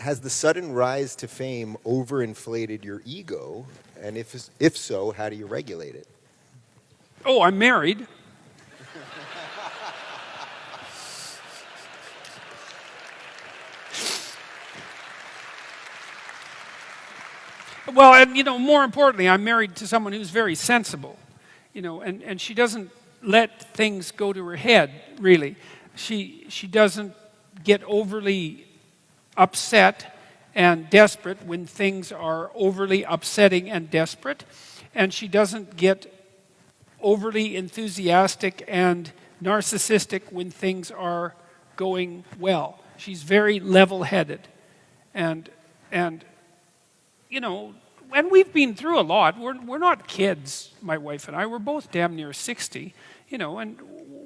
Has the sudden rise to fame overinflated your ego? And if so, how do you regulate it? Oh, I'm married. Well, and more importantly, I'm married to someone who's very sensible, and she doesn't let things go to her head, really. She doesn't get overly upset and desperate when things are overly upsetting and desperate, and she doesn't get overly enthusiastic and narcissistic when things are going well. She's very level-headed, and and we've been through a lot. We're not kids, my wife and I. We're both damn near 60, and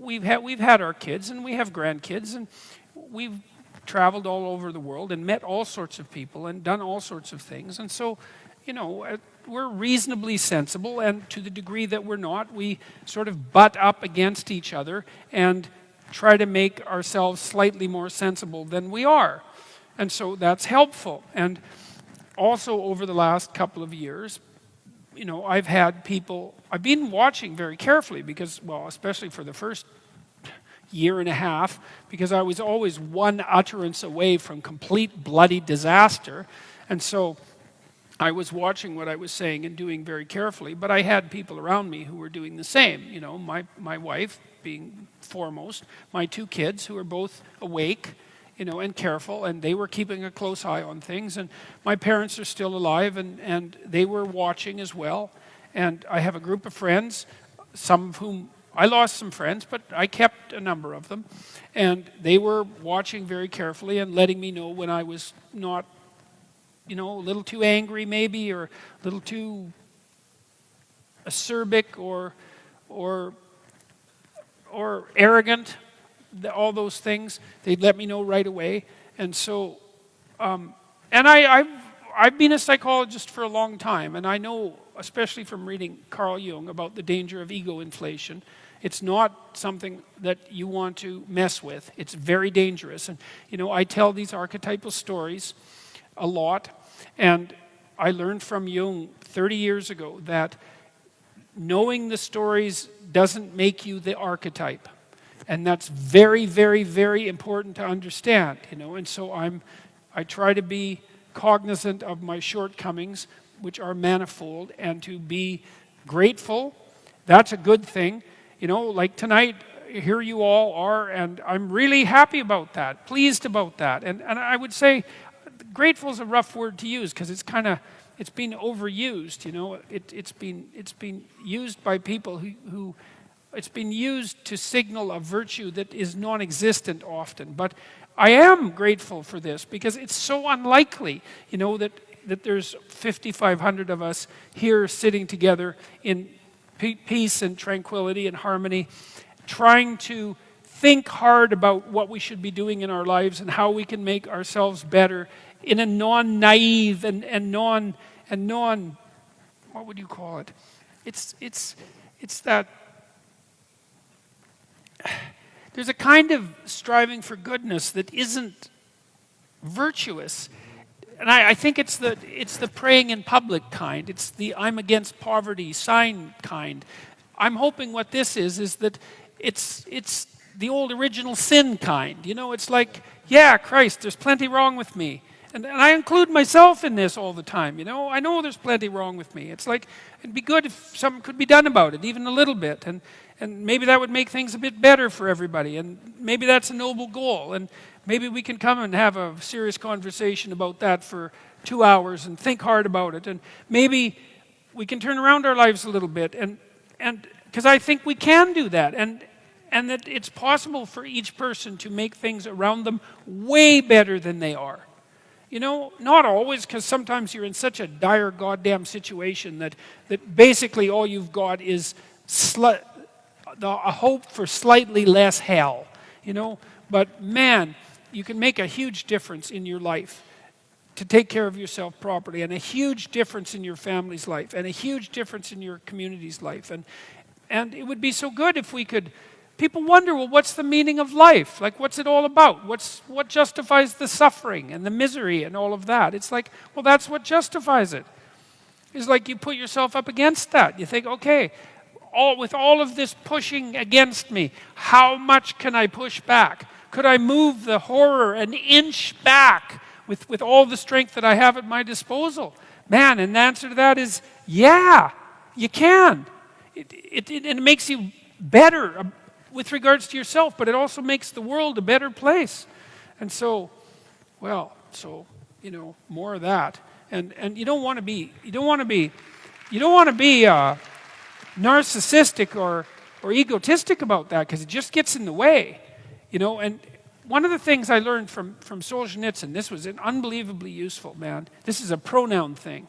we've had our kids and we have grandkids, and we've traveled all over the world and met all sorts of people and done all sorts of things. And so, we're reasonably sensible, and to the degree that we're not, we sort of butt up against each other and try to make ourselves slightly more sensible than we are. And so that's helpful. And also over the last couple of years, I've been watching very carefully because, well, especially for the first year and a half, because I was always one utterance away from complete bloody disaster. And so I was watching what I was saying and doing very carefully, but I had people around me who were doing the same. My wife being foremost, my two kids who are both awake, and careful, and they were keeping a close eye on things. And my parents are still alive, and they were watching as well. And I have a group of friends, some of whom I lost some friends, but I kept a number of them. And they were watching very carefully and letting me know when I was not, a little too angry maybe, or a little too acerbic or arrogant. All those things, they'd let me know right away. And so, and I've been a psychologist for a long time, and I know, especially from reading Carl Jung, about the danger of ego inflation. It's not something that you want to mess with. It's very dangerous. And, I tell these archetypal stories a lot, and I learned from Jung 30 years ago that knowing the stories doesn't make you the archetype. And that's very, very, very important to understand, And so I try to be cognizant of my shortcomings, which are manifold, and to be grateful. That's a good thing. Like tonight, here you all are, and I'm really happy about that, pleased about that. And I would say grateful is a rough word to use because it's been overused, It's been used by people who it's been used to signal a virtue that is non-existent often. But I am grateful for this because it's so unlikely, that there's 5,500 of us here sitting together in peace and tranquility and harmony, trying to think hard about what we should be doing in our lives and how we can make ourselves better in a non-naive and non, what would you call it? It's that. There's a kind of striving for goodness that isn't virtuous. And I think it's the praying in public kind. It's the I'm against poverty sign kind. I'm hoping what this is that it's the old original sin kind. It's like, yeah, Christ, there's plenty wrong with me. And I include myself in this all the time, I know there's plenty wrong with me. It's like, it'd be good if something could be done about it, even a little bit. And maybe that would make things a bit better for everybody. And maybe that's a noble goal. And maybe we can come and have a serious conversation about that for 2 hours and think hard about it. And maybe we can turn around our lives a little bit. And because I think we can do that. And that it's possible for each person to make things around them way better than they are. Not always, because sometimes you're in such a dire goddamn situation that basically all you've got is a hope for slightly less hell, But man, you can make a huge difference in your life to take care of yourself properly, and a huge difference in your family's life, and a huge difference in your community's life. And it would be so good if we could people wonder, well, what's the meaning of life? Like, what's it all about? What justifies the suffering and the misery and all of that? It's like, well, that's what justifies it. It's like you put yourself up against that. You think, okay, with all of this pushing against me, how much can I push back? Could I move the horror an inch back with all the strength that I have at my disposal? Man, and the answer to that is, yeah, you can. It makes you better with regards to yourself, but it also makes the world a better place. And so, more of that. And you don't want to be narcissistic or egotistic about that, because it just gets in the way, And one of the things I learned from Solzhenitsyn, this was an unbelievably useful, man. This is a pronoun thing.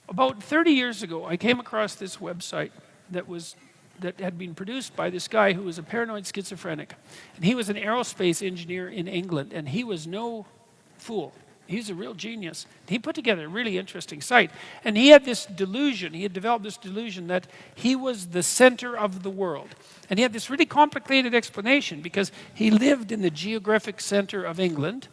About 30 years ago, I came across this website that had been produced by this guy who was a paranoid schizophrenic. And he was an aerospace engineer in England, and he was no fool. He's a real genius. He put together a really interesting site. And he had this delusion, he had developed this delusion that he was the center of the world. And he had this really complicated explanation because he lived in the geographic center of England,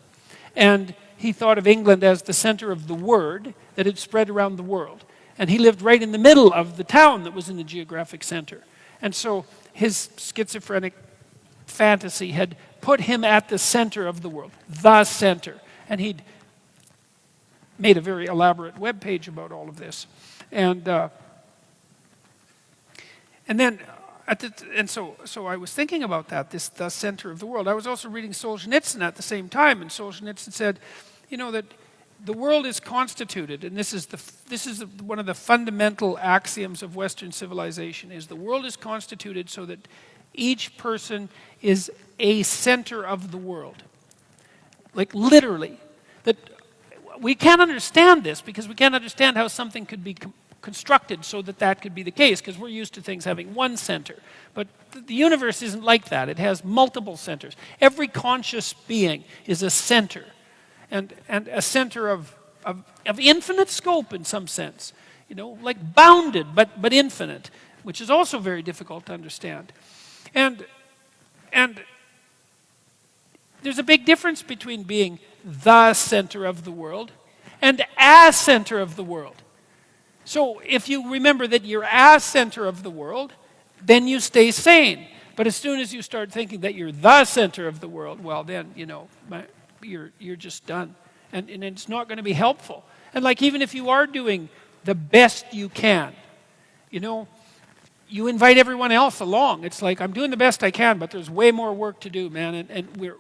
and he thought of England as the center of the word that had spread around the world. And he lived right in the middle of the town that was in the geographic center. And so his schizophrenic fantasy had put him at the center of the world, the center. And he'd made a very elaborate web page about all of this. So I was thinking about that, the center of the world. I was also reading Solzhenitsyn at the same time, and Solzhenitsyn said, that the world is constituted, and this is one of the fundamental axioms of Western civilization, is the world is constituted so that each person is a center of the world. Like literally. That we can't understand this because we can't understand how something could be constructed so that could be the case, because we're used to things having one center. But the universe isn't like that. It has multiple centers. Every conscious being is a center, and a center of infinite scope in some sense, like bounded but infinite, which is also very difficult to understand. And there's a big difference between being the center of the world and a center of the world. So if you remember that you're a center of the world, then you stay sane. But as soon as you start thinking that you're the center of the world, well then, you're just done. And it's not going to be helpful. And like even if you are doing the best you can, you invite everyone else along. It's like, I'm doing the best I can, but there's way more work to do, man. And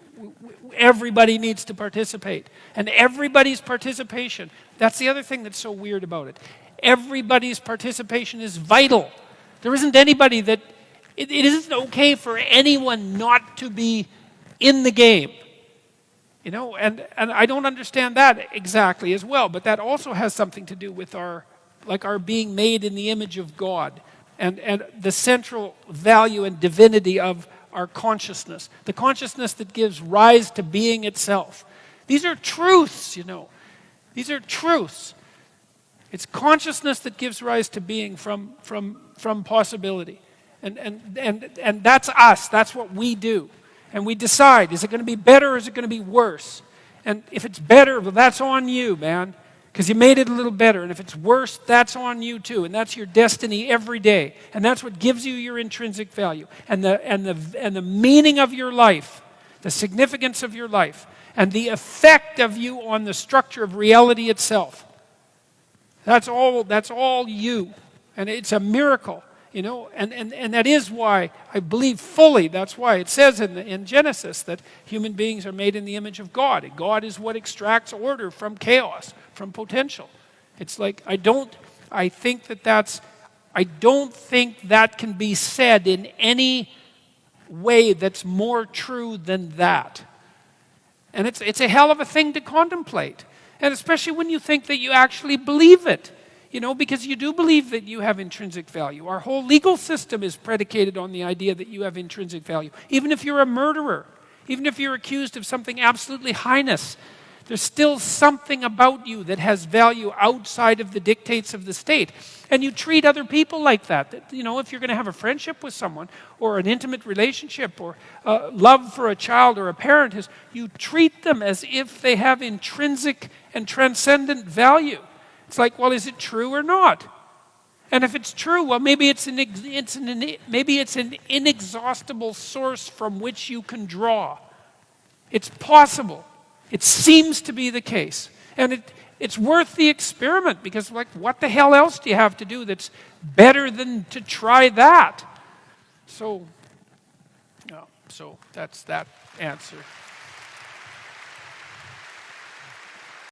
everybody needs to participate. And everybody's participation, that's the other thing that's so weird about it. Everybody's participation is vital. There isn't anybody that, it isn't okay for anyone not to be in the game. And I don't understand that exactly as well, but that also has something to do with our being made in the image of God. And the central value and divinity of our consciousness, the consciousness that gives rise to being itself. These are truths, These are truths. It's consciousness that gives rise to being from possibility. And that's us. That's what we do. And we decide, is it going to be better or is it going to be worse? And if it's better, well, that's on you, man. Because you made it a little better. And if it's worse, that's on you too. And that's your destiny every day. And that's what gives you your intrinsic value. And the meaning of your life, the significance of your life, and the effect of you on the structure of reality itself. That's all you. And it's a miracle, And that is why I believe fully, that's why it says in Genesis that human beings are made in the image of God. And God is what extracts order from chaos, from potential. It's like, I don't think that can be said in any way that's more true than that. And it's a hell of a thing to contemplate. And especially when you think that you actually believe it. Because you do believe that you have intrinsic value. Our whole legal system is predicated on the idea that you have intrinsic value. Even if you're a murderer, even if you're accused of something absolutely heinous, There's still something about you that has value outside of the dictates of the state. And you treat other people like that. You know, if you're going to have a friendship with someone, or an intimate relationship, or love for a child or a parent, you treat them as if they have intrinsic and transcendent value. It's like, well, is it true or not? And if it's true, well, maybe it's an inexhaustible source from which you can draw. It's possible. It seems to be the case. And it's worth the experiment, because, like, what the hell else do you have to do that's better than to try that? So that's that answer.